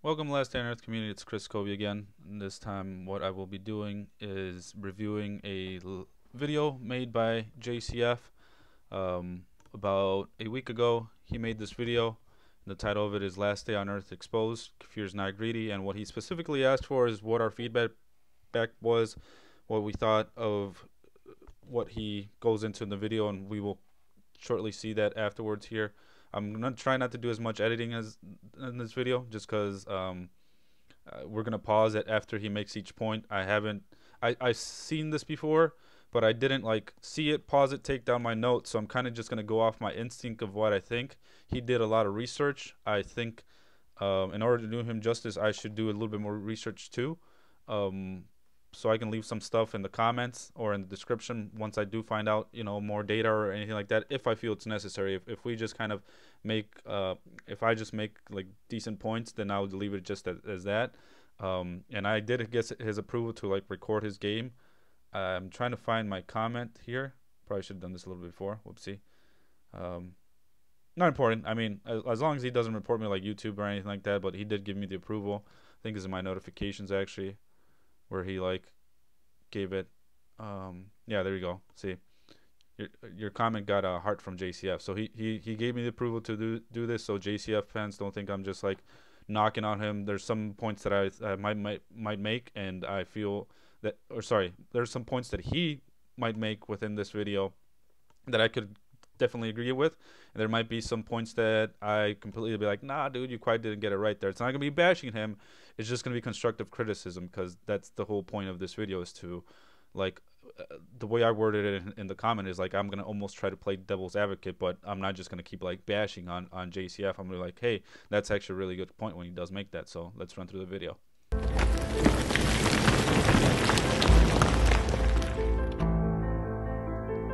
Welcome, Last Day on Earth community. It's Couldve again. And this time, what I will be doing is reviewing a video made by JCF. About a week ago, he made this video. The title of it is Last Day on Earth Exposed, Kefir's Not Greedy. And what he specifically asked for is what our feedback was, what we thought of what he goes into in the video, and we will shortly see that afterwards here. I'm gonna try not to do as much editing as in this video, just because we're gonna pause it after he makes each point. I've seen this before, but I didn't like see it, pause it, take down my notes. So I'm kind of just gonna go off my instinct of what I think. He did a lot of research. I think in order to do him justice, I should do a little bit more research too. So I can leave some stuff in the comments or in the description once I do find out, more data or anything like that, if I feel it's necessary. If we just kind of make, if I just make like decent points, then I'll leave it just as that. And I did get his approval to like record his game. I'm trying to find my comment here. Probably should have done this a little bit before. Whoopsie. Not important. I mean, as long as he doesn't report me like YouTube or anything like that, but he did give me the approval. I think it's in my notifications actually, where he like gave it. Yeah, there you go. See, your comment got a heart from JCF, so he gave me the approval to do this. So JCF fans, don't think I'm just like knocking on him. There's some points that I might make, and I feel that, or sorry, there's some points that he might make within this video that I could definitely agree with, and there might be some points that I completely be like, nah dude, you quite didn't get it right there. It's not gonna be bashing him, it's just gonna be constructive criticism, because that's the whole point of this video, is to like the way I worded it in the comment is like I'm gonna almost try to play devil's advocate, but I'm not just gonna keep like bashing on JCF. I'm gonna be like, hey, that's actually a really good point when he does make that. So let's run through the video.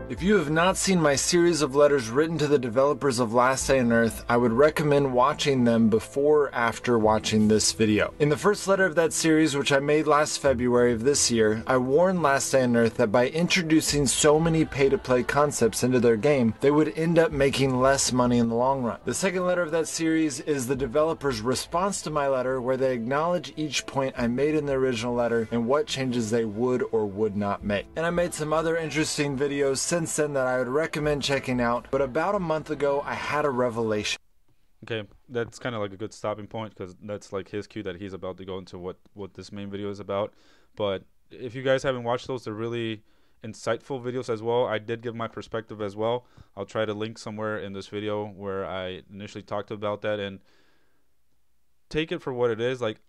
If you have not seen my series of letters written to the developers of Last Day on Earth, I would recommend watching them before or after watching this video. In the first letter of that series, which I made last February of this year, I warned Last Day on Earth that by introducing so many pay-to-play concepts into their game, they would end up making less money in the long run. The second letter of that series is the developers' response to my letter, where they acknowledge each point I made in the original letter and what changes they would or would not make. And I made some other interesting videos since then that I would recommend checking out, but about a month ago I had a revelation. Okay, that's kind of like a good stopping point, because that's like his cue that he's about to go into what this main video is about. But if you guys haven't watched those, they're really insightful videos as well. I did give my perspective as well. I'll try to link somewhere in this video where I initially talked about that, and take it for what it is. Like,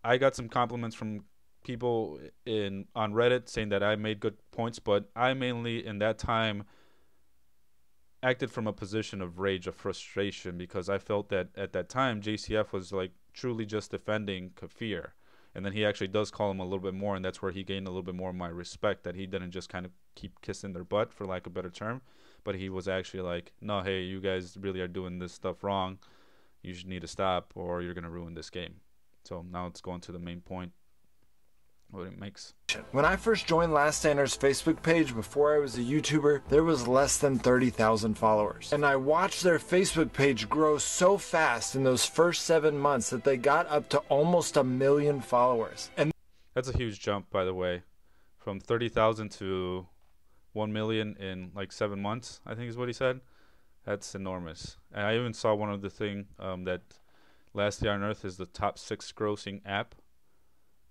I got some compliments from people on Reddit saying that I made good points, but I mainly in that time acted from a position of rage, of frustration, because I felt that at that time JCF was like truly just defending Kefir, and then he actually does call him a little bit more, and that's where he gained a little bit more of my respect, that he didn't just kind of keep kissing their butt, for lack of a better term, but he was actually like, no, hey, you guys really are doing this stuff wrong, you should need to stop or you're gonna ruin this game. So now let's go into the main point, what it makes. When I first joined Last Day on Earth's Facebook page before I was a YouTuber, there was less than 30,000 followers. And I watched their Facebook page grow so fast in those first 7 months that they got up to almost 1 million followers. And that's a huge jump, by the way, from 30,000 to 1 million in like 7 months, I think is what he said. That's enormous. And I even saw one of the thing that Last Day on Earth is the top 6 grossing app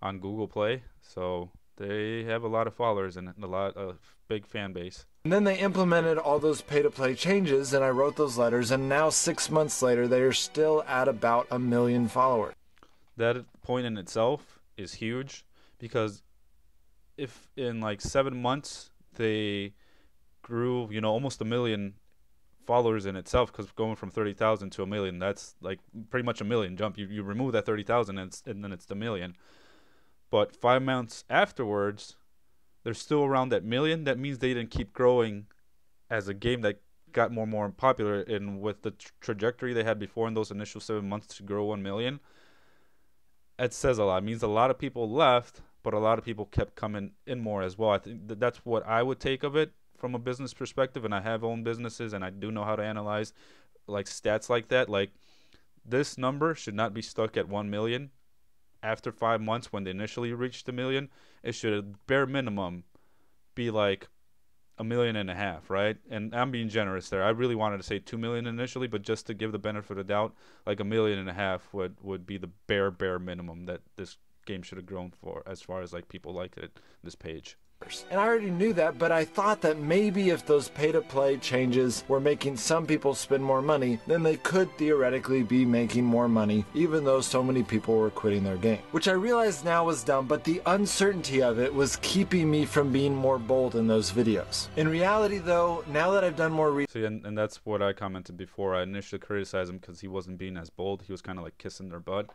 on Google Play, so they have a lot of followers and a lot of big fan base. And then they implemented all those pay-to-play changes, and I wrote those letters, and now 6 months later they are still at about 1 million followers. That point in itself is huge, because if in like 7 months they grew, almost 1 million followers in itself, because going from 30,000 to 1 million, that's like pretty much 1 million jump. You remove that 30,000 and then it's the million. But 5 months afterwards, they're still around that million. That means they didn't keep growing as a game that got more and more popular. And with the trajectory they had before in those initial 7 months to grow 1 million, it says a lot. It means a lot of people left, but a lot of people kept coming in more as well. I think that's what I would take of it from a business perspective. And I have owned businesses, and I do know how to analyze like stats like that. Like, this number should not be stuck at 1 million. after 5 months when they initially reached the million, it should bare minimum be like 1.5 million, right? And I'm being generous there. I really wanted to say 2 million initially, but just to give the benefit of the doubt, like 1.5 million would be the bare minimum that this game should have grown for, as far as like people liked it, this page. And I already knew that, but I thought that maybe if those pay-to-play changes were making some people spend more money, then they could theoretically be making more money, even though so many people were quitting their game. Which I realize now was dumb, but the uncertainty of it was keeping me from being more bold in those videos. In reality, though, now that I've done more research... See, and that's what I commented before. I initially criticized him because he wasn't being as bold. He was kind of like kissing their butt.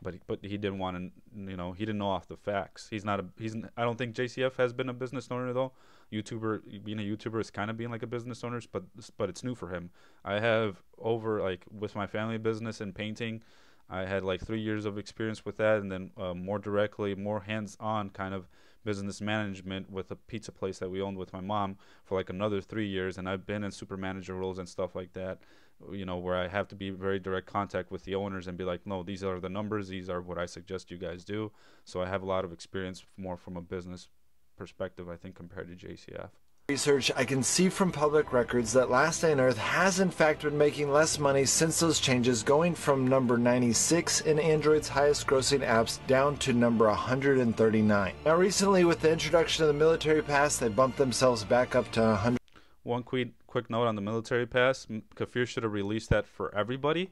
But he didn't want to, he didn't know off the facts. I don't think JCF has been a business owner though. Being a YouTuber is kind of being like a business owner, but it's new for him. I have over, like, with my family business and painting, I had like 3 years of experience with that, and then more directly, more hands-on kind of business management with a pizza place that we owned with my mom for like another 3 years, and I've been in super manager roles and stuff like that, where I have to be very direct contact with the owners and be like, no, these are the numbers, these are what I suggest you guys do. So I have a lot of experience more from a business perspective, I think, compared to JCF. Research, I can see from public records that Last Day on Earth has in fact been making less money since those changes, going from number 96 in Android's highest grossing apps down to number 139. Now recently, with the introduction of the military pass, they bumped themselves back up to 100. One quick note on the military pass. Kefir should have released that for everybody,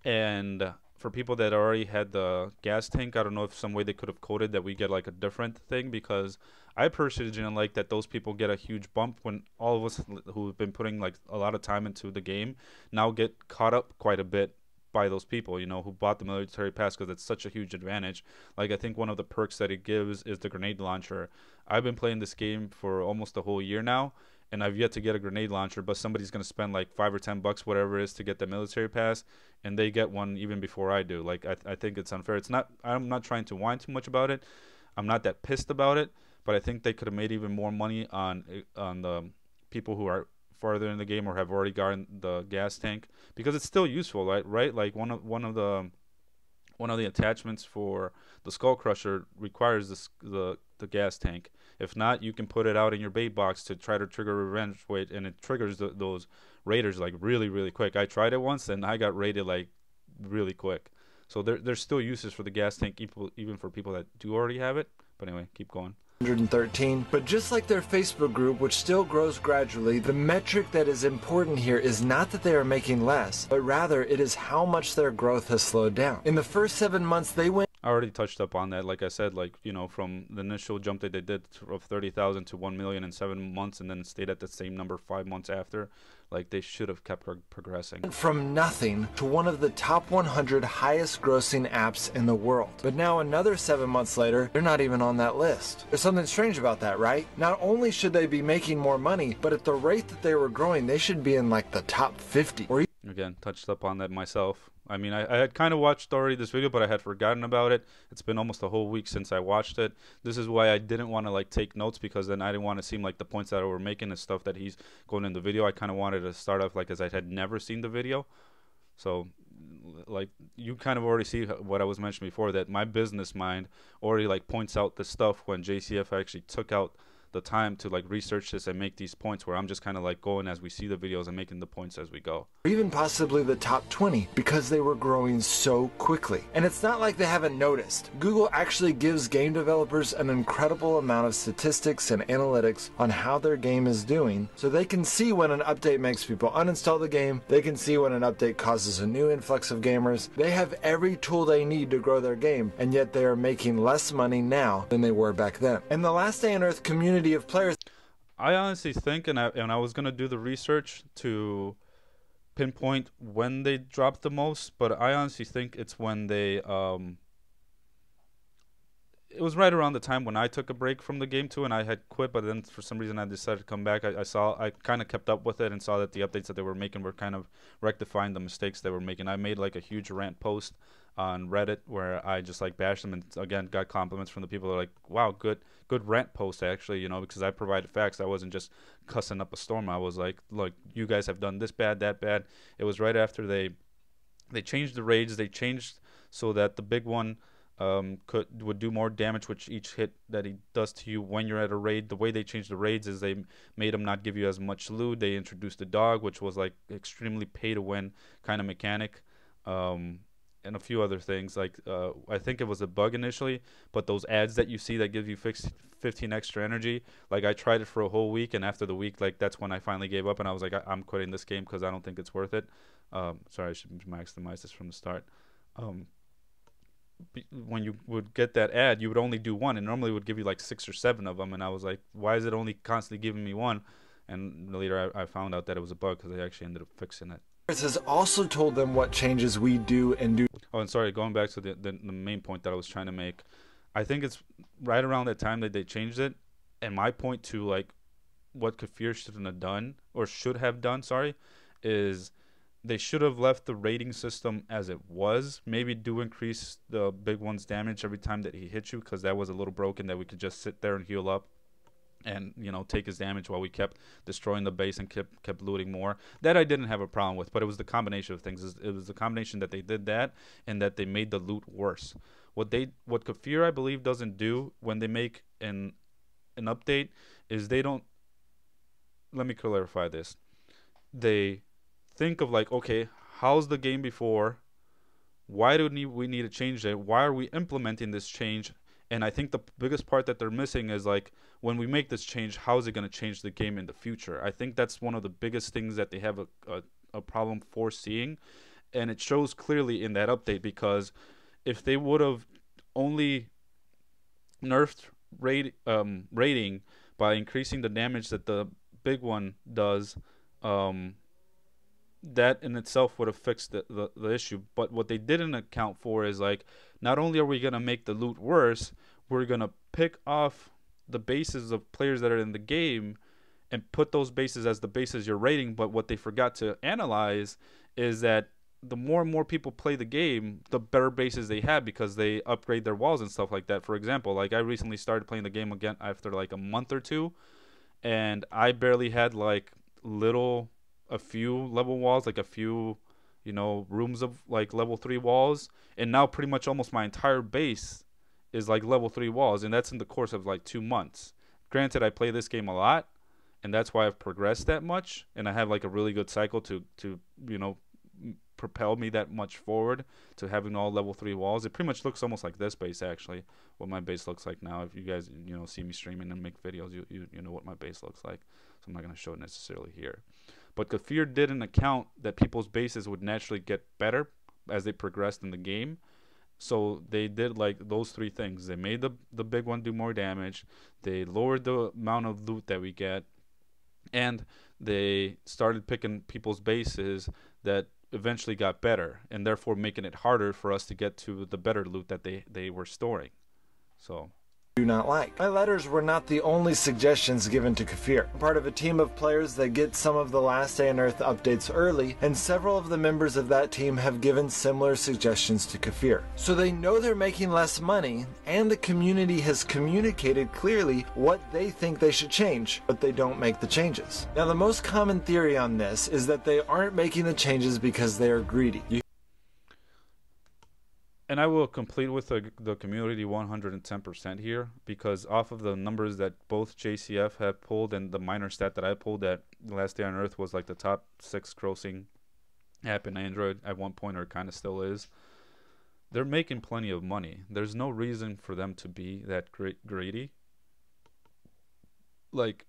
and for people that already had the gas tank, I don't know if some way they could have coded that we get like a different thing, because I personally didn't like that those people get a huge bump when all of us who've been putting like a lot of time into the game now get caught up quite a bit by those people, who bought the military pass, because it's such a huge advantage. Like, I think one of the perks that it gives is the grenade launcher. I've been playing this game for almost a whole year now, and I've yet to get a grenade launcher, but somebody's going to spend like $5 or $10, whatever it is, to get the military pass, and they get one even before I do. Like, I think it's unfair. I'm not trying to whine too much about it. I'm not that pissed about it, but I think they could have made even more money on the people who are farther in the game or have already gotten the gas tank, because it's still useful, right? Like one of the attachments for the Skull Crusher requires the gas tank. If not, you can put it out in your bait box to try to trigger revenge weight, and it triggers those raiders like really, really quick. I tried it once and I got raided like really quick. So there's still uses for the gas tank, even for people that do already have it. But anyway, keep going. 113. But just like their Facebook group, which still grows gradually, the metric that is important here is not that they are making less, but rather it is how much their growth has slowed down. In the first 7 months, they went... I already touched up on that. Like I said, like, from the initial jump that they did of 30,000 to 1 million in 7 months, and then stayed at the same number 5 months after. Like, they should have kept progressing. From nothing to one of the top 100 highest grossing apps in the world. But now another 7 months later, they're not even on that list. There's something strange about that, right? Not only should they be making more money, but at the rate that they were growing, they should be in like the top 50. Or again, touched up on that myself. I mean, I had kind of watched already this video, but I had forgotten about it. It's been almost a whole week since I watched it. This is why I didn't want to like take notes, because then I didn't want to seem like the points that we're making is stuff that he's going in the video. I kind of wanted to start off like as I had never seen the video. So, like, you kind of already see what I was mentioning before, that my business mind already like points out the stuff when JCF actually took out the time to like research this and make these points, where I'm just kind of like going as we see the videos and making the points as we go. Even possibly the top 20, because they were growing so quickly. And it's not like they haven't noticed. Google actually gives game developers an incredible amount of statistics and analytics on how their game is doing, so they can see when an update makes people uninstall the game, they can see when an update causes a new influx of gamers. They have every tool they need to grow their game, and yet they are making less money now than they were back then. And the Last Day on Earth community of players, I honestly think, and I was gonna do the research to pinpoint when they dropped the most, but I honestly think it's when they it was right around the time when I took a break from the game too, and I had quit, but then for some reason I decided to come back. I kind of kept up with it and saw that the updates that they were making were kind of rectifying the mistakes they were making. I made like a huge rant post on Reddit where I just like bashed them, and again got compliments from the people that are like, wow, good rant post actually, because I provided facts. I wasn't just cussing up a storm. I was like, look, you guys have done this bad, that bad. It was right after they changed the raids. They changed so that the big one would do more damage with each hit that he does to you when you're at a raid. The way they changed the raids is they made him not give you as much loot. They introduced the dog, which was like extremely pay to win kind of mechanic, and a few other things. Like I think it was a bug initially, but those ads that you see that give you 15 extra energy, like I tried it for a whole week, and after the week, like that's when I finally gave up and I was like, I'm quitting this game because I don't think it's worth it. Sorry, I should maximize this from the start. When you would get that ad, you would only do one, and normally it would give you like 6 or 7 of them, and I was like, why is it only constantly giving me one? And later I found out that it was a bug because they actually ended up fixing it. Has also told them what changes we do and do. Oh, and sorry, going back to the main point that I was trying to make, I think it's right around that time that they changed it, and my point to like what Kefir shouldn't have done, or should have done, sorry, is they should have left the rating system as it was. Maybe do increase the big one's damage every time that he hits you, because that was a little broken, that we could just sit there and heal up and, you know, take his damage while we kept destroying the base and kept looting more. That I didn't have a problem with, but it was the combination of things. It was the combination that they did that and that they made the loot worse. What Kefir, I believe, doesn't do when they make an update is they don't, let me clarify this. They think of like, okay, how's the game before? Why do we need to change it? Why are we implementing this change? And I think the biggest part that they're missing is like, when we make this change, how is it going to change the game in the future? I think that's one of the biggest things that they have a problem foreseeing, and it shows clearly in that update, because if they would have only nerfed rating by increasing the damage that the big one does, that in itself would have fixed the issue. But what they didn't account for is like, not only are we going to make the loot worse, we're going to pick off the bases of players that are in the game and put those bases as the bases you're rating. But what they forgot to analyze is that the more and more people play the game, the better bases they have, because they upgrade their walls and stuff like that. For example, like I recently started playing the game again after like a month or two, and I barely had like a few level walls, like a few, you know, rooms of like level 3 walls, and now pretty much almost my entire base is like level 3 walls, and that's in the course of like 2 months. Granted, I play this game a lot, and that's why I've progressed that much, and I have like a really good cycle to you know, propel me that much forward to having all level 3 walls. It pretty much looks almost like this base, actually, what my base looks like now. If you guys, you know, see me streaming and make videos, you know what my base looks like, so I'm not going to show it necessarily here. But Kefir didn't account that people's bases would naturally get better as they progressed in the game. So they did like those 3 things. They made the big one do more damage. They lowered the amount of loot that we get. And they started picking people's bases that eventually got better, and therefore making it harder for us to get to the better loot that they were storing. So do not like. My letters were not the only suggestions given to Kefir. I'm part of a team of players that get some of the Last Day on Earth updates early, and several of the members of that team have given similar suggestions to Kefir. So they know they're making less money, and the community has communicated clearly what they think they should change, but they don't make the changes. Now, the most common theory on this is that they aren't making the changes because they are greedy. And I will complete with the community 110% here, because off of the numbers that both JCF have pulled and the minor stat that I pulled, that Last Day on Earth was like the top 6 grossing app in Android at one point, or kind of still is. They're making plenty of money. There's no reason for them to be that greedy. Like,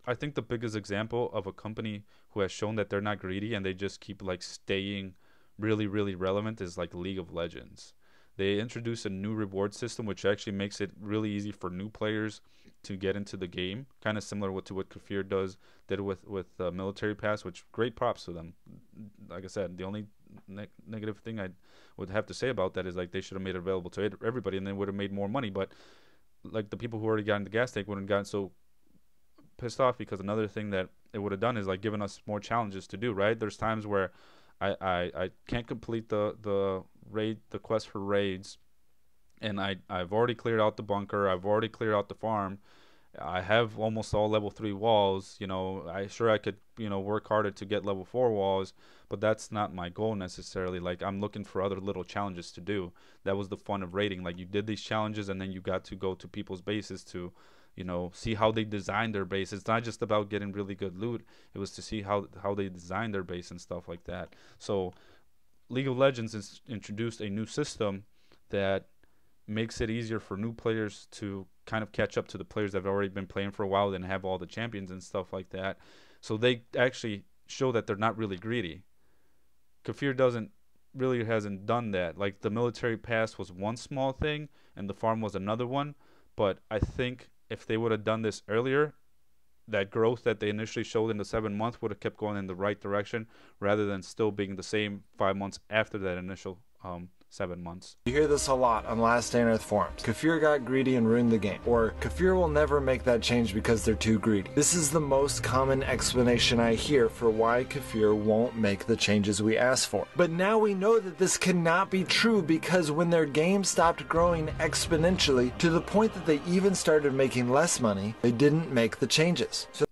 I think the biggest example of a company who has shown that they're not greedy and they just keep like staying really, really relevant is like League of Legends. They introduced a new reward system, which actually makes it really easy for new players to get into the game, kind of similar to what Kefir did with Military Pass, which great props to them. Like I said, the only negative thing I would have to say about that is like they should have made it available to everybody, and they would have made more money. But like the people who already got in the gas tank wouldn't have gotten so pissed off, because another thing that it would have done is like given us more challenges to do, right? There's times where I can't complete the quest for raids, and I've already cleared out the bunker, I've already cleared out the farm, I have almost all level 3 walls. I could, work harder to get level 4 walls, but that's not my goal necessarily. Like, I'm looking for other little challenges to do. That was the fun of raiding. Like, you did these challenges, and then you got to go to people's bases to, see how they design their base. It's not just about getting really good loot. It was to see how they design their base and stuff like that. So League of Legends has introduced a new system that makes it easier for new players to kind of catch up to the players that have already been playing for a while and have all the champions and stuff like that. So they actually show that they're not really greedy. Kefir hasn't done that. Like, the military pass was one small thing and the farm was another one, but I think if they would have done this earlier, that growth that they initially showed in the 7 months would have kept going in the right direction, rather than still being the same 5 months after that initial 7 months. You hear this a lot on Last Day on Earth forums. Kefir got greedy and ruined the game. Or, Kefir will never make that change because they're too greedy. This is the most common explanation I hear for why Kefir won't make the changes we ask for. But now we know that this cannot be true, because when their game stopped growing exponentially to the point that they even started making less money, they didn't make the changes. So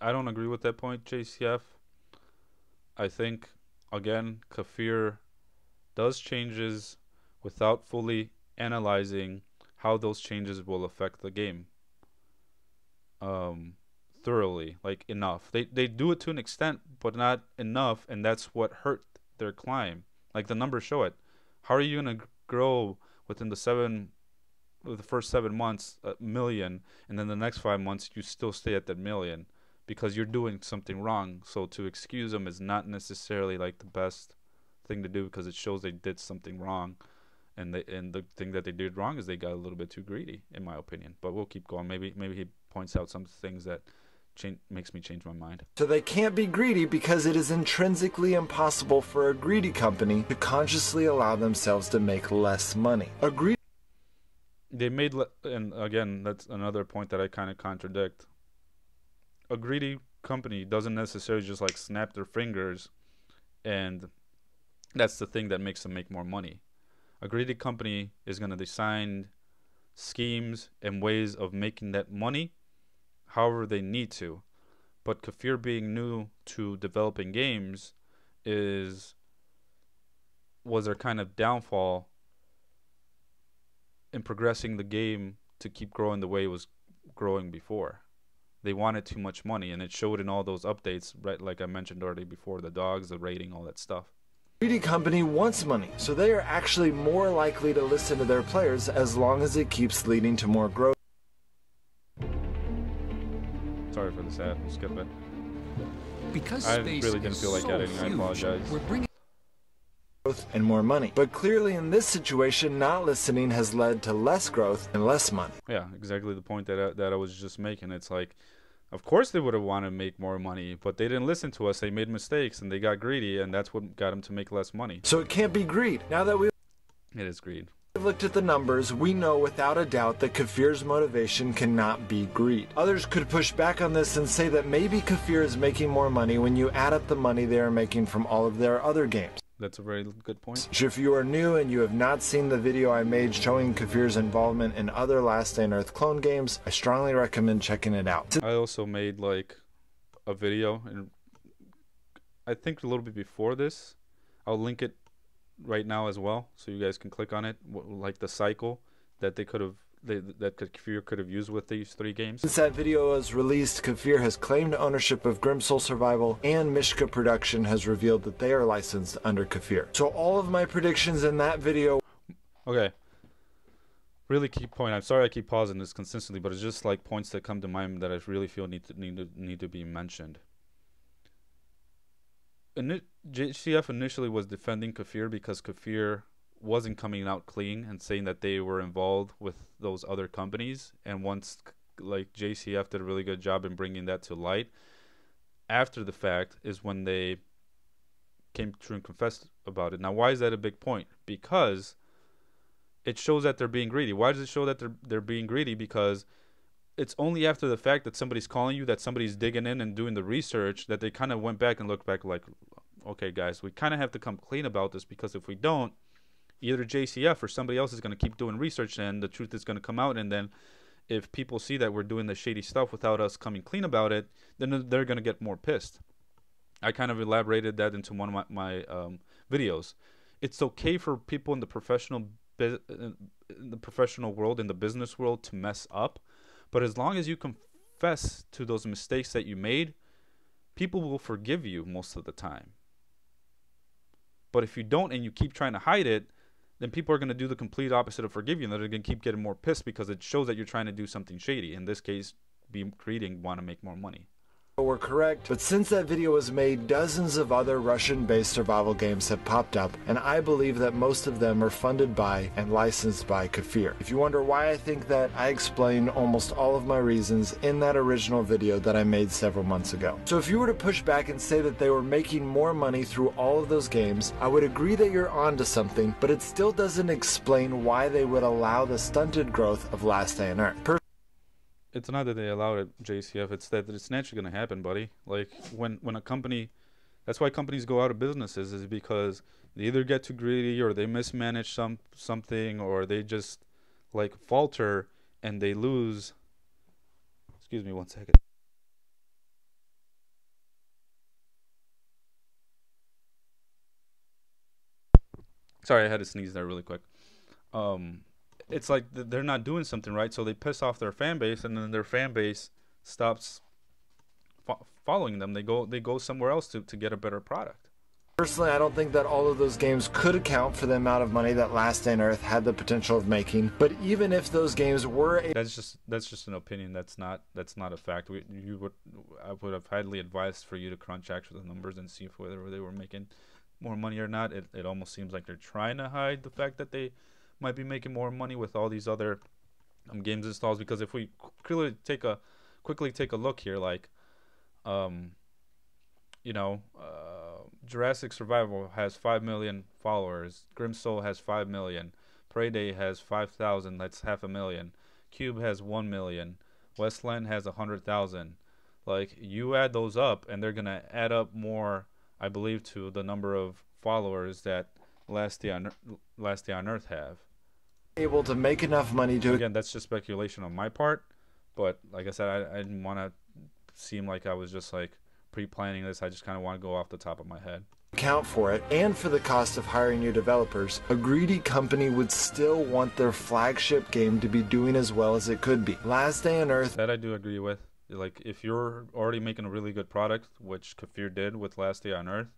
I don't agree with that point, JCF. I think, again, Kefir does changes without fully analyzing how those changes will affect the game thoroughly, like enough. They do it to an extent, but not enough, and that's what hurt their climb. Like, the numbers show it. How are you going to grow within the first 7 months, 1,000,000, and then the next 5 months you still stay at that 1,000,000? Because you're doing something wrong. So to excuse them is not necessarily like the best thing to do, because it shows they did something wrong, and the thing that they did wrong is they got a little bit too greedy, in my opinion. But we'll keep going. Maybe he points out some things that makes me change my mind. So they can't be greedy because it is intrinsically impossible for a greedy company to consciously allow themselves to make less money. And again, that's another point that I kind of contradict. A greedy company doesn't necessarily just like snap their fingers and that's the thing that makes them make more money. A greedy company is going to design schemes and ways of making that money however they need to. But Kefir, being new to developing games, was their kind of downfall in progressing the game to keep growing the way it was growing before. They wanted too much money, and it showed in all those updates, right? Like I mentioned already before, the dogs, the rating, all that stuff. Greedy company wants money, so they are actually more likely to listen to their players as long as it keeps leading to more growth. Sorry for this ad. We'll skip it. Because I really didn't feel like editing. I apologize. We're bringing growth and more money. But clearly in this situation, not listening has led to less growth and less money. Yeah, exactly the point that I was just making. It's like, of course they would have wanted to make more money, but they didn't listen to us. They made mistakes, and they got greedy, and that's what got them to make less money. So it can't be greed. Now that we've It is greed. looked at the numbers, we know without a doubt that Kefir's motivation cannot be greed. Others could push back on this and say that maybe Kefir is making more money when you add up the money they are making from all of their other games. That's a very good point. So if you are new and you have not seen the video I made showing Kefir's involvement in other Last Day on Earth clone games, I strongly recommend checking it out. I also made like a video, and I think a little bit before this. I'll link it right now as well, so you guys can click on it. Like the cycle that they could have, that Kefir could have used with these 3 games. Since that video was released, Kefir has claimed ownership of Grimsoul Survival, and Mishka Production has revealed that they are licensed under Kefir. So all of my predictions in that video. Okay. Really key point. I'm sorry I keep pausing this consistently, but it's just like points that come to mind that I really feel need to be mentioned. JCF initially was defending Kefir because Kefir wasn't coming out clean and saying that they were involved with those other companies, and once like JCF did a really good job in bringing that to light after the fact is when they came true and confessed about it. Now, why is that a big point? Because it shows that they're being greedy. Why does it show that they're being greedy? Because it's only after the fact that somebody's calling you, that somebody's digging in and doing the research, that they kind of went back and looked back like, okay guys, we kind of have to come clean about this, because if we don't, either JCF or somebody else is going to keep doing research, and the truth is going to come out, and then if people see that we're doing the shady stuff without us coming clean about it, then they're going to get more pissed. I kind of elaborated that into one of my videos. It's okay for people in the professional world, in the business world, to mess up, but as long as you confess to those mistakes that you made, people will forgive you most of the time. But if you don't and you keep trying to hide it, then people are going to do the complete opposite of forgive you, and they're going to keep getting more pissed because it shows that you're trying to do something shady. In this case, want to make more money. Were correct, but since that video was made, dozens of other Russian-based survival games have popped up, and I believe that most of them are funded by and licensed by Kefir. If you wonder why I think that, I explain almost all of my reasons in that original video that I made several months ago. So if you were to push back and say that they were making more money through all of those games, I would agree that you're onto something, but it still doesn't explain why they would allow the stunted growth of Last Day on Earth. It's not that they allowed it, JCF. It's that it's naturally going to happen, buddy. Like, when a company... That's why companies go out of businesses, is because they either get too greedy or they mismanage something, or they just, like, falter and they lose... Excuse me 1 second. Sorry, I had to sneeze there really quick. It's like they're not doing something right, so they piss off their fan base, and then their fan base stops following them. They go somewhere else to get a better product. Personally, I don't think that all of those games could account for the amount of money that Last Day on Earth had the potential of making. But even if those games were, that's just an opinion. That's not a fact. I would have highly advised for you to crunch actual numbers and see if whether they were making more money or not. It almost seems like they're trying to hide the fact that they might be making more money with all these other games installs, because if we quickly take a look here, like Jurassic Survival has 5 million followers, Grimsoul has 5 million, Prey has 5,000, that's 500,000, Couldve has 1 million, Westland has 100,000. Like, you add those up and they're gonna add up more, I believe, to the number of followers that Last Day on Earth have. Able to make enough money to... Again, that's just speculation on my part, but like I said, I didn't want to seem like I was just like pre-planning this. I just kind of want to go off the top of my head. Account for it, and for the cost of hiring new developers, a greedy company would still want their flagship game to be doing as well as it could be. Last Day on Earth... That I do agree with. Like, if you're already making a really good product, which Kefir did with Last Day on Earth,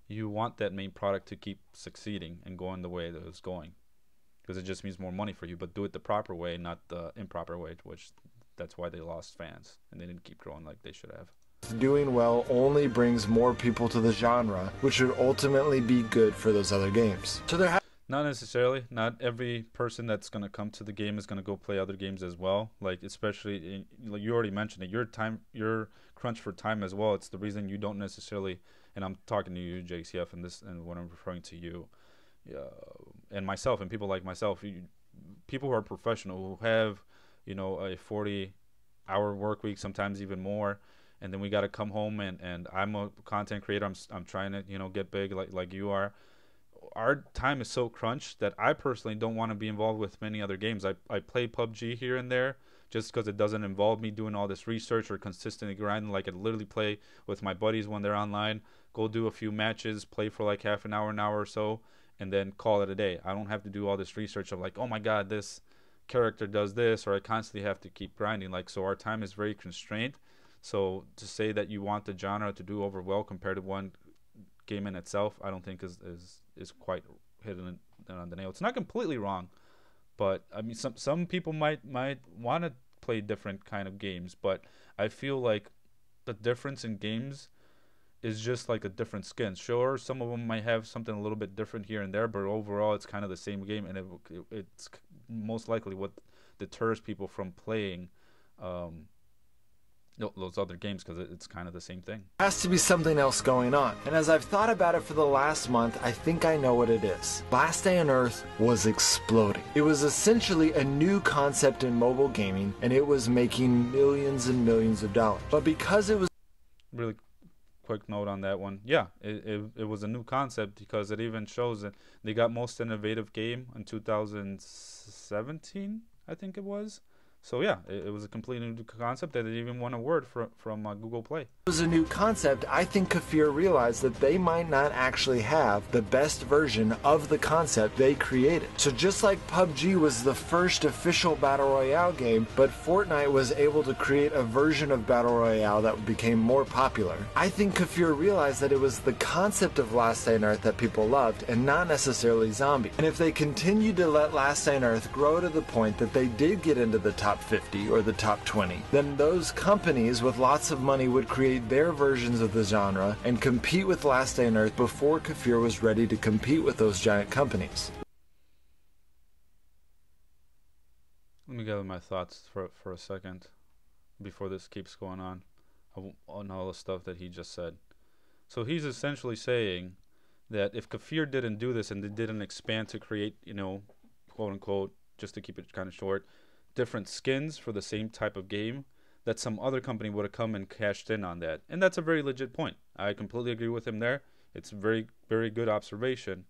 you want that main product to keep succeeding and going the way that it's going, because it just means more money for you. But do it the proper way, not the improper way, which that's why they lost fans and they didn't keep growing like they should have. Doing well only brings more people to the genre, which would ultimately be good for those other games. So there not necessarily. Not every person that's going to come to the game is going to go play other games as well. Like, especially like you already mentioned it, your crunch for time as well. It's the reason you don't necessarily, and I'm talking to you, JCF, and when I'm referring to you, and myself, and people like myself, people who are professional, who have, a 40-hour work week, sometimes even more, and then we got to come home, and I'm a content creator. I'm trying to get big like you are. Our time is so crunched that I personally don't want to be involved with many other games. I play PUBG here and there just because it doesn't involve me doing all this research or consistently grinding. Like, I literally play with my buddies when they're online, go do a few matches, play for like half an hour or so, and then call it a day. I don't have to do all this research of like, oh my god, this character does this, or I constantly have to keep grinding. Like, so our time is very constrained. So to say that you want the genre to do over well compared to one game in itself, I don't think is quite hitting it on the nail. It's not completely wrong, but I mean, some people might want to play different kind of games, but I feel like the difference in games is just like a different skin. Sure, some of them might have something a little bit different here and there, but overall it's kind of the same game, and it's most likely what deters people from playing those other games, because it's kind of the same thing. There has to be something else going on, and as I've thought about it for the last month, I think I know what it is. Last Day on Earth was exploding. It was essentially a new concept in mobile gaming, and it was making millions and millions of dollars. But because it was... Really quick note on that one. Yeah, it was a new concept, because it even shows that they got most innovative game in 2017, I think it was. So yeah, it was a completely new concept that didn't even want a word from Google Play. Was a new concept, I think Kefir realized that they might not actually have the best version of the concept they created. So just like PUBG was the first official Battle Royale game, but Fortnite was able to create a version of Battle Royale that became more popular, I think Kefir realized that it was the concept of Last Day on Earth that people loved and not necessarily zombies. And if they continued to let Last Day on Earth grow to the point that they did get into the top 50 or the top 20, then those companies with lots of money would create their versions of the genre and compete with Last Day on Earth before Kefir was ready to compete with those giant companies. Let me gather my thoughts for a second before this keeps going on all the stuff that he just said. So he's essentially saying that if Kefir didn't do this and they didn't expand to create, quote unquote, just to keep it kind of short, different skins for the same type of game, that some other company would have come and cashed in on that. And that's a very legit point. I completely agree with him there. It's a very, very good observation.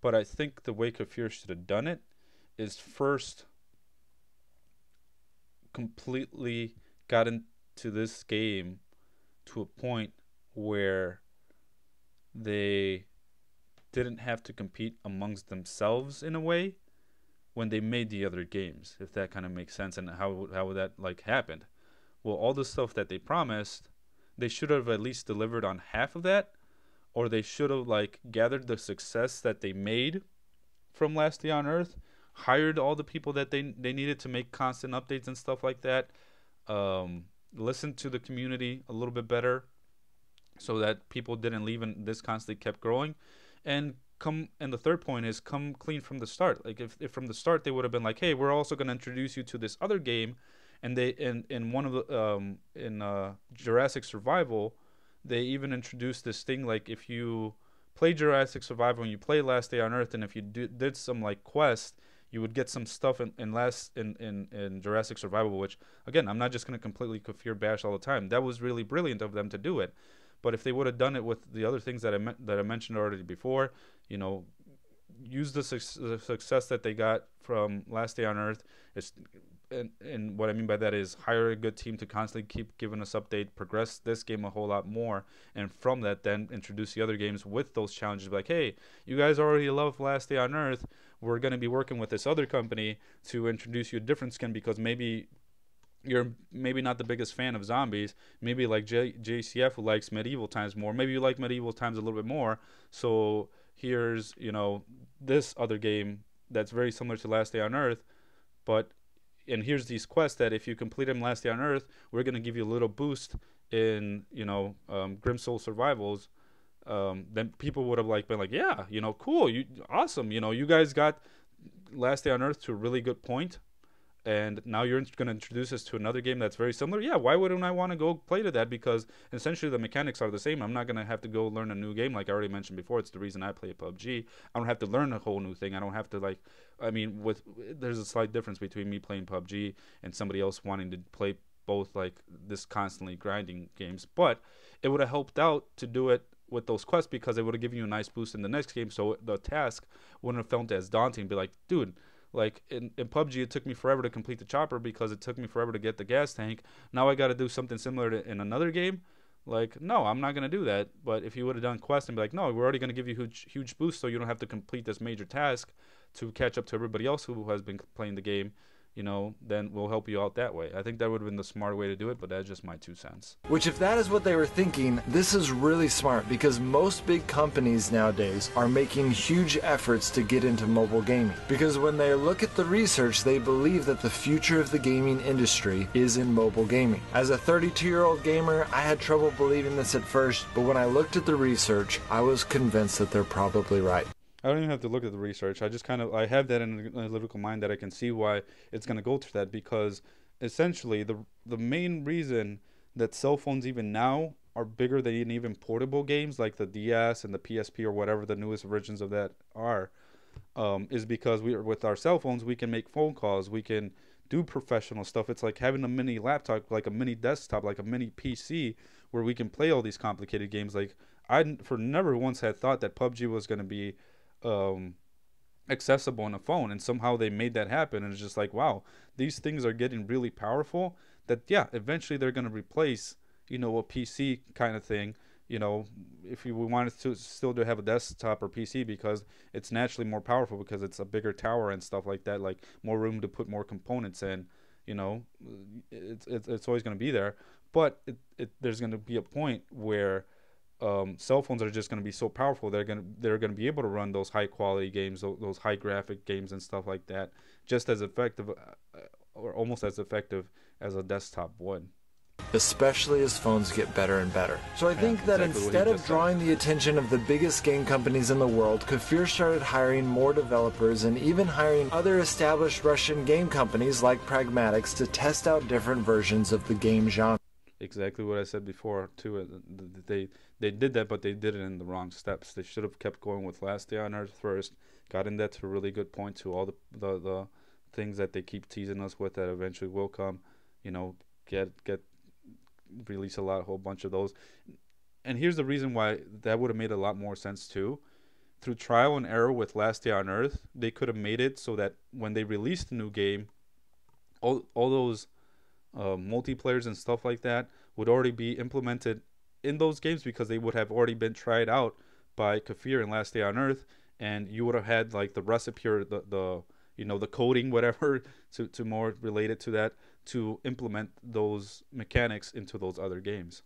But I think the way Kefir should have done it is first completely got into this game to a point where they didn't have to compete amongst themselves in a way when they made the other games, if that kind of makes sense. And how would that happened? Well, all the stuff that they promised, they should have at least delivered on half of that, or they should have gathered the success that they made from Last Day on Earth, hired all the people that they needed to make constant updates and stuff like that, listened to the community a little bit better so that people didn't leave and this constantly kept growing, and the third point is come clean from the start. If from the start they would have been like, hey, we're also going to introduce you to this other game. And they in one of the Jurassic Survival, they even introduced this thing if you play Jurassic Survival and you play Last Day on Earth, and if you did some quest, you would get some stuff in Jurassic Survival. Which again, I'm not just gonna completely Kefir bash all the time. That was really brilliant of them to do it. But if they would have done it with the other things that I mentioned already before, use the success that they got from Last Day on Earth. And what I mean by that is hire a good team to constantly keep giving us update, progress this game a whole lot more, and from that then introduce the other games with those challenges. Like, hey, you guys already love Last Day on Earth. We're going to be working with this other company to introduce you a different skin because maybe you're not the biggest fan of zombies. Maybe like JCF who likes medieval times more. Maybe you like medieval times a little bit more. So here's, this other game that's very similar to Last Day on Earth, and here's these quests that if you complete them Last Day on Earth, we're going to give you a little boost in, Grim Soul Survivals. Then people would have been yeah, cool, awesome. You guys got Last Day on Earth to a really good point. And now you're going to introduce us to another game that's very similar. Yeah, why wouldn't I want to go play to that? Because essentially the mechanics are the same. I'm not going to have to go learn a new game like I already mentioned before. It's the reason I play PUBG. I don't have to learn a whole new thing. I don't have to there's a slight difference between me playing PUBG and somebody else wanting to play both this constantly grinding games. But it would have helped out to do it with those quests because it would have given you a nice boost in the next game. So the task wouldn't have felt as daunting. Be like, dude, in PUBG, it took me forever to complete the chopper because it took me forever to get the gas tank. Now I got to do something similar to in another game. No, I'm not going to do that. But if you would have done quests and be like, no, we're already going to give you huge boost so you don't have to complete this major task to catch up to everybody else who has been playing the game, then we'll help you out that way. I think that would have been the smarter way to do it, but that's just my 2 cents. Which, if that is what they were thinking, this is really smart because most big companies nowadays are making huge efforts to get into mobile gaming. Because when they look at the research, they believe that the future of the gaming industry is in mobile gaming. As a 32-year-old gamer, I had trouble believing this at first, but when I looked at the research, I was convinced that they're probably right. I don't even have to look at the research. I just I have that in an analytical mind that I can see why it's going to go to that, because essentially the main reason that cell phones even now are bigger than even portable games like the DS and the PSP or whatever the newest versions of that are, is because with our cell phones we can make phone calls, we can do professional stuff. It's like having a mini laptop, like a mini desktop, like a mini PC where we can play all these complicated games. I for never once had thought that PUBG was going to be accessible on a phone, and somehow they made that happen. And it's just like, wow, these things are getting really powerful that, yeah, eventually they're going to replace, you know, a PC kind of thing, you know, if we wanted to still to have a desktop or PC, because it's naturally more powerful because it's a bigger tower and stuff like that, like more room to put more components in, you know, it's always going to be there. But there's going to be a point where cell phones are just going to be so powerful they're going to be able to run those high quality games, those high graphic games and stuff like that, just as effective or almost as effective as a desktop would. Especially as phones get better and better. So I think that instead of drawing the attention of the biggest game companies in the world, Kefir started hiring more developers and even hiring other established Russian game companies like Pragmatics to test out different versions of the game genre. Exactly what I said before too. They did that, but they did it in the wrong steps. They should have kept going with Last Day on Earth first, gotten that to a really good point, to all the things that they keep teasing us with that eventually will come. You know, release a whole bunch of those. And here's the reason why that would have made a lot more sense too. Through trial and error with Last Day on Earth, they could have made it so that when they released the new game, all those multiplayers and stuff like that would already be implemented in those games, because they would have already been tried out by Kefir and Last Day on Earth, and you would have had like the recipe or the you know, the coding, whatever, to more related to that, to implement those mechanics into those other games.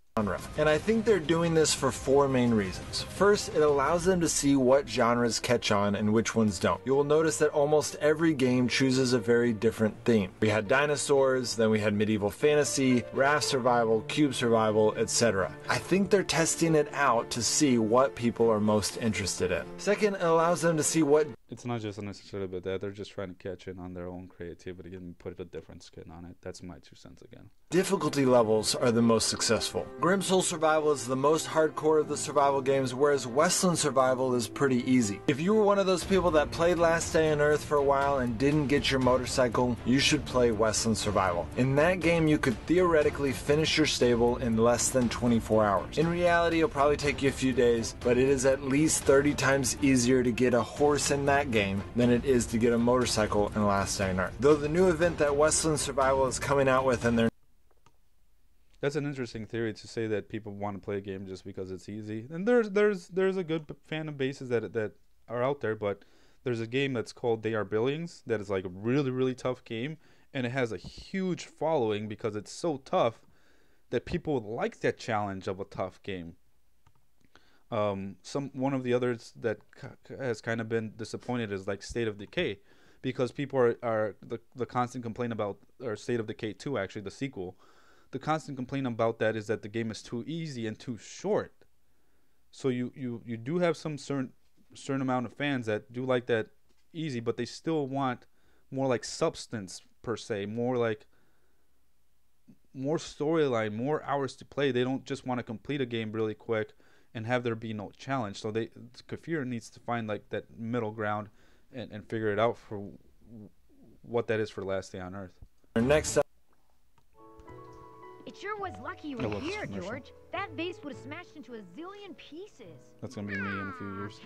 And I think they're doing this for 4 main reasons. First, it allows them to see what genres catch on and which ones don't. You will notice that almost every game chooses a very different theme. We had dinosaurs, then we had medieval fantasy, raft survival, cube survival, etc. I think they're testing it out to see what people are most interested in. Second, it allows them to see what... It's not just necessarily about that, they're just trying to catch in on their own creativity and put a different spin on it. That's my 2 cents again. Difficulty levels are the most successful. Grim Soul Survival is the most hardcore of the survival games, whereas Westland Survival is pretty easy. If you were one of those people that played Last Day on Earth for a while and didn't get your motorcycle, you should play Westland Survival. In that game, you could theoretically finish your stable in less than 24 hours. In reality, it'll probably take you a few days, but it is at least 30 times easier to get a horse in that game than it is to get a motorcycle in Last Day on Earth. Though the new event that Westland Survival is coming out with, and they're... That's an interesting theory, to say that people want to play a game just because it's easy. And there's a good fan bases that are out there, but there's a game that's called They Are Billions that is like a really, really tough game, and it has a huge following because it's so tough that people like that challenge of a tough game. One of the others that has kind of been disappointed is like State of Decay, because people are the constant complaint about, or State of Decay 2, actually the sequel. The constant complaint about that is that the game is too easy and too short. So you do have some certain amount of fans that do like that easy, but they still want more like substance per se, more storyline, more hours to play. They don't just want to complete a game really quick and have there be no challenge. So Kefir needs to find like that middle ground and figure it out for what that is for Last Day on Earth. Next up, it sure was lucky you were here, George. That vase would have smashed into a zillion pieces. That's going to be me in a few years.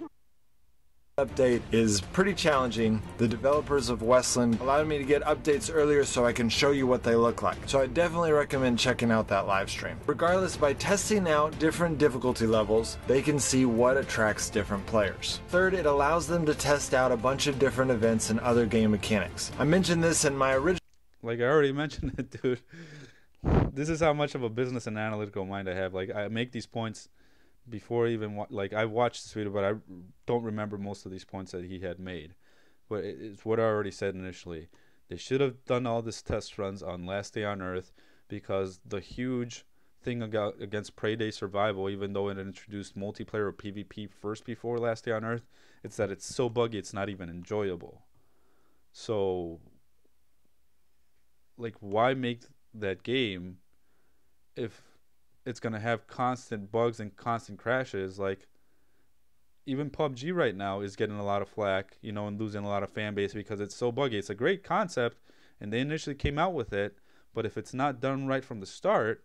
Update is pretty challenging. The developers of Westland allowed me to get updates earlier so I can show you what they look like. So I definitely recommend checking out that live stream. Regardless, by testing out different difficulty levels, they can see what attracts different players. Third, it allows them to test out a bunch of different events and other game mechanics. I mentioned this in my original... Like I already mentioned it, dude. This is how much of a business and analytical mind I have. Like, I make these points before even I watched this video, but I don't remember most of these points that he had made. But it's what I already said initially. They should have done all this test runs on Last Day on Earth, because the huge thing against Prey Day Survival, even though it introduced multiplayer or PvP first before Last Day on Earth, it's that it's so buggy it's not even enjoyable. So, like, why make that game if it's going to have constant bugs and constant crashes? Like, even PUBG right now is getting a lot of flack, you know, and losing a lot of fan base because it's so buggy. It's a great concept, and they initially came out with it, but if it's not done right from the start,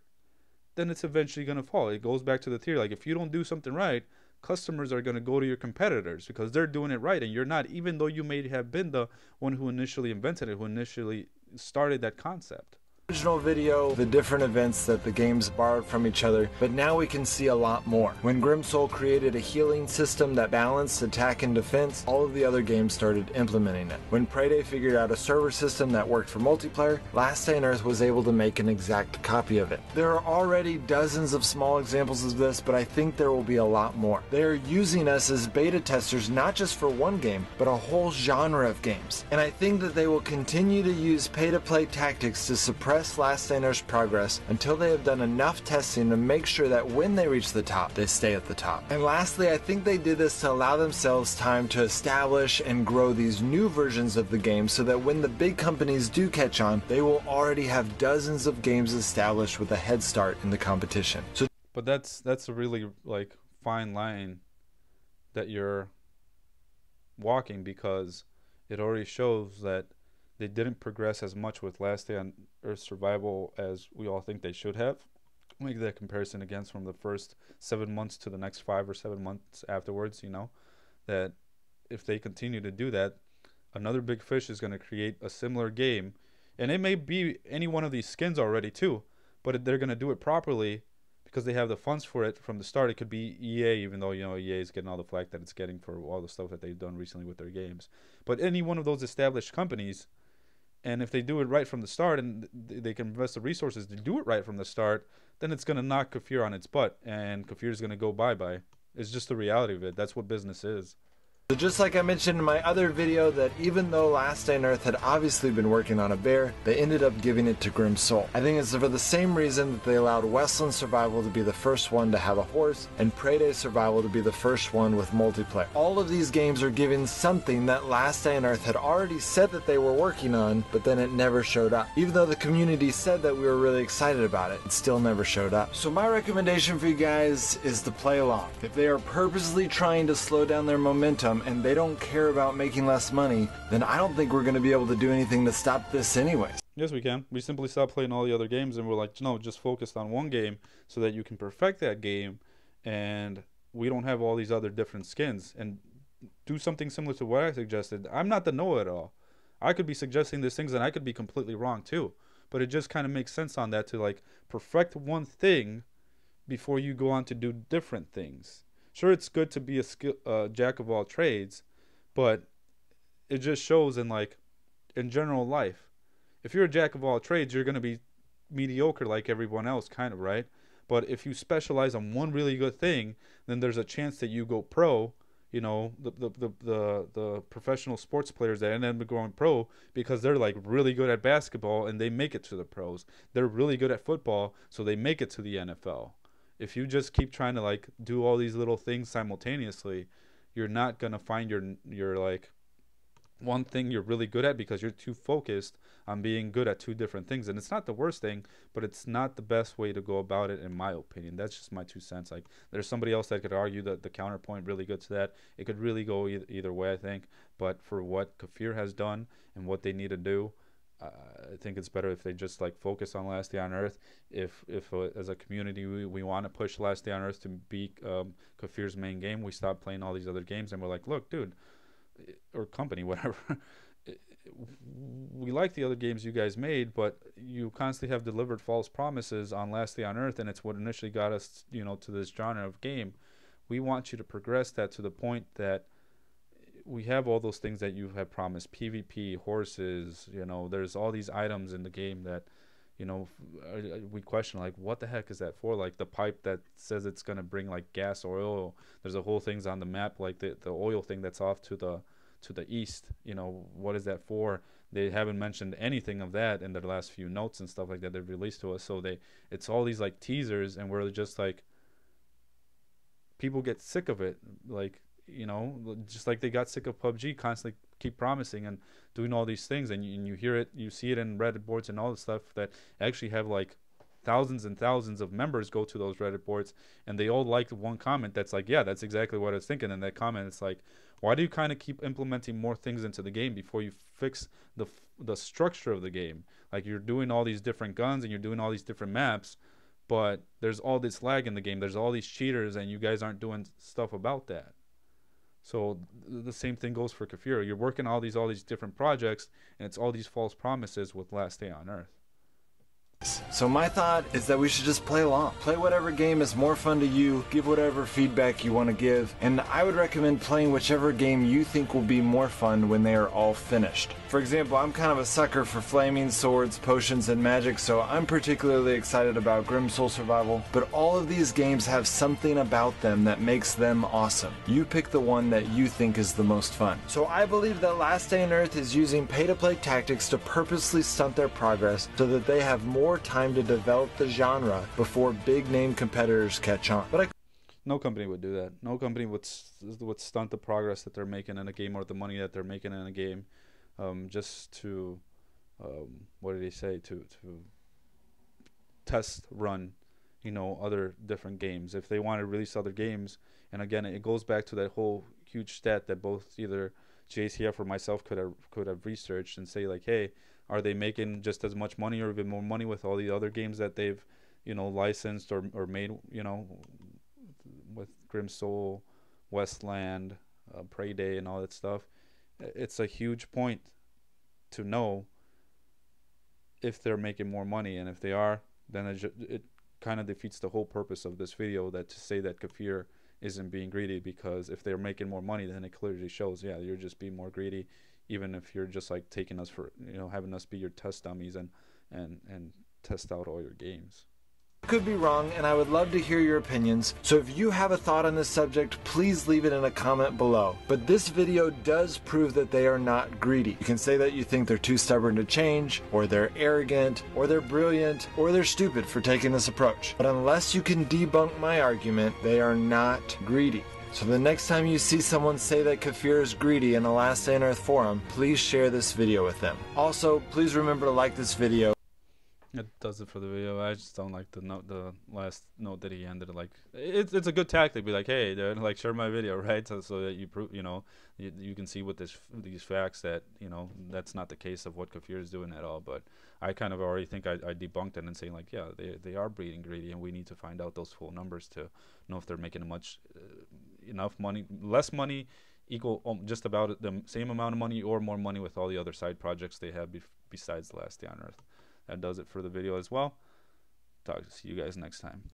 then it's eventually going to fall. It goes back to the theory, like, if you don't do something right, customers are going to go to your competitors because they're doing it right, and you're not, even though you may have been the one who initially invented it, who initially started that concept. Original video, the different events that the games borrowed from each other, but now we can see a lot more. When Grimsoul created a healing system that balanced attack and defense, all of the other games started implementing it. When Payday figured out a server system that worked for multiplayer, Last Day on Earth was able to make an exact copy of it. There are already dozens of small examples of this, but I think there will be a lot more. They are using us as beta testers not just for one game, but a whole genre of games. And I think that they will continue to use pay-to-play tactics to suppress Last Day on Earth's progress until they have done enough testing to make sure that when they reach the top, they stay at the top. And lastly, I think they did this to allow themselves time to establish and grow these new versions of the game so that when the big companies do catch on, they will already have dozens of games established with a head start in the competition. But that's a really like fine line that you're walking, because it already shows that they didn't progress as much with Last Day on Earth survival as we all think they should have. Make that comparison against from the first 7 months to the next 5 or 7 months afterwards, you know, that if they continue to do that, another big fish is going to create a similar game. And it may be any one of these skins already too, but they're going to do it properly because they have the funds for it from the start. It could be EA, even though, you know, EA is getting all the flack that it's getting for all the stuff that they've done recently with their games. But any one of those established companies, and if they do it right from the start and they can invest the resources to do it right from the start, then it's going to knock Kefir on its butt, and Kefir is going to go bye-bye. It's just the reality of it. That's what business is. So just like I mentioned in my other video, that even though Last Day on Earth had obviously been working on a bear, they ended up giving it to Grimsoul. I think it's for the same reason that they allowed Westland Survival to be the first one to have a horse, and Payday Survival to be the first one with multiplayer. All of these games are giving something that Last Day on Earth had already said that they were working on, but then it never showed up. Even though the community said that we were really excited about it, it still never showed up. So my recommendation for you guys is to play along. If they are purposely trying to slow down their momentum and they don't care about making less money, then I don't think we're going to be able to do anything to stop this anyways. Yes, we can. We simply stopped playing all the other games and we're like, no, just focused on one game so that you can perfect that game, and we don't have all these other different skins, and do something similar to what I suggested. I'm not the know-it-all. I could be suggesting these things and I could be completely wrong too, but it just kind of makes sense on that to like perfect one thing before you go on to do different things. Sure, it's good to be a jack of all trades, but it just shows in like in general life. If you're a jack of all trades, you're going to be mediocre like everyone else, kind of, right? But if you specialize on one really good thing, then there's a chance that you go pro. You know, the professional sports players that end up going pro because they're like really good at basketball and they make it to the pros. They're really good at football, so they make it to the NFL. If you just keep trying to like do all these little things simultaneously, you're not gonna find your like one thing you're really good at, because you're too focused on being good at two different things. And it's not the worst thing, but it's not the best way to go about it, in my opinion. That's just my 2 cents. Like, there's somebody else that could argue that the counterpoint really good to that. It could really go either way, I think. But for what Kefir has done and what they need to do, I think it's better if they just like focus on Last Day on Earth. If as a community we want to push Last Day on Earth to be Kefir's main game, we stop playing all these other games and we're like, look, dude, or company, whatever, we like the other games you guys made, but you constantly have delivered false promises on Last Day on Earth, and it's what initially got us, you know, to this genre of game. We want you to progress that to the point that we have all those things that you have promised. PvP, horses, you know, there's all these items in the game that, you know, we question, like, what the heck is that for? Like the pipe that says it's going to bring like gas, oil. There's a whole things on the map, like the oil thing that's off to the east. You know, what is that for? They haven't mentioned anything of that in their last few notes and stuff like that they've released to us. So it's all these like teasers, and we're just like, people get sick of it. Like, you know, just like they got sick of PUBG, constantly keep promising and doing all these things, and you hear it, you see it in Reddit boards and all the stuff that actually have like thousands and thousands of members go to those Reddit boards, and they all like one comment that's like, yeah, that's exactly what I was thinking. And that comment, it's like, why do you kind of keep implementing more things into the game before you fix the structure of the game? Like, you're doing all these different guns and you're doing all these different maps, but there's all this lag in the game. There's all these cheaters, and you guys aren't doing stuff about that. So the same thing goes for Kefir. You're working all these different projects, and it's all these false promises with Last Day on Earth. So my thought is that we should just play along. Play whatever game is more fun to you, give whatever feedback you want to give, and I would recommend playing whichever game you think will be more fun when they are all finished. For example, I'm kind of a sucker for flaming swords, potions, and magic, so I'm particularly excited about Grim Soul Survival, but all of these games have something about them that makes them awesome. You pick the one that you think is the most fun. So I believe that Last Day on Earth is using pay-to-play tactics to purposely stunt their progress so that they have more time to develop the genre before big name competitors catch on. But no company would do that. No company would stunt the progress that they're making in a game or the money that they're making in a game, just to what did he say, to test run, you know, other different games. If they want to release other games, and again, it goes back to that whole huge stat that both either JCF or myself could have researched and say, like, hey, are they making just as much money or even more money with all the other games that they've, you know, licensed or made, you know, with Grim Soul, Westland, Prey Day, and all that stuff? It's a huge point to know if they're making more money, and if they are, then it kind of defeats the whole purpose of this video, that to say that Kefir isn't being greedy, because if they're making more money, then it clearly shows, yeah, you're just being more greedy, even if you're just like taking us for, you know, having us be your test dummies and test out all your games. could be wrong, and I would love to hear your opinions, so if you have a thought on this subject, please leave it in a comment below. But this video does prove that they are not greedy. You can say that you think they're too stubborn to change, or they're arrogant, or they're brilliant, or they're stupid for taking this approach. But unless you can debunk my argument, they are not greedy. So the next time you see someone say that Kefir is greedy in a Last Day on Earth forum, please share this video with them. Also, please remember to like this video. It does it for the video. I just don't like the last note that he ended. Like, it's a good tactic. Be like, hey, dude, like, share my video, right? So that you prove, you know, you can see with these facts that, you know, that's not the case of what Kefir is doing at all. But I kind of already think I debunked it and saying, like, yeah, they are breeding greedy, and we need to find out those full numbers to know if they're making enough money, less money, equal, just about the same amount of money, or more money with all the other side projects they have besides Last Day on Earth. That does it for the video as well. See you guys next time.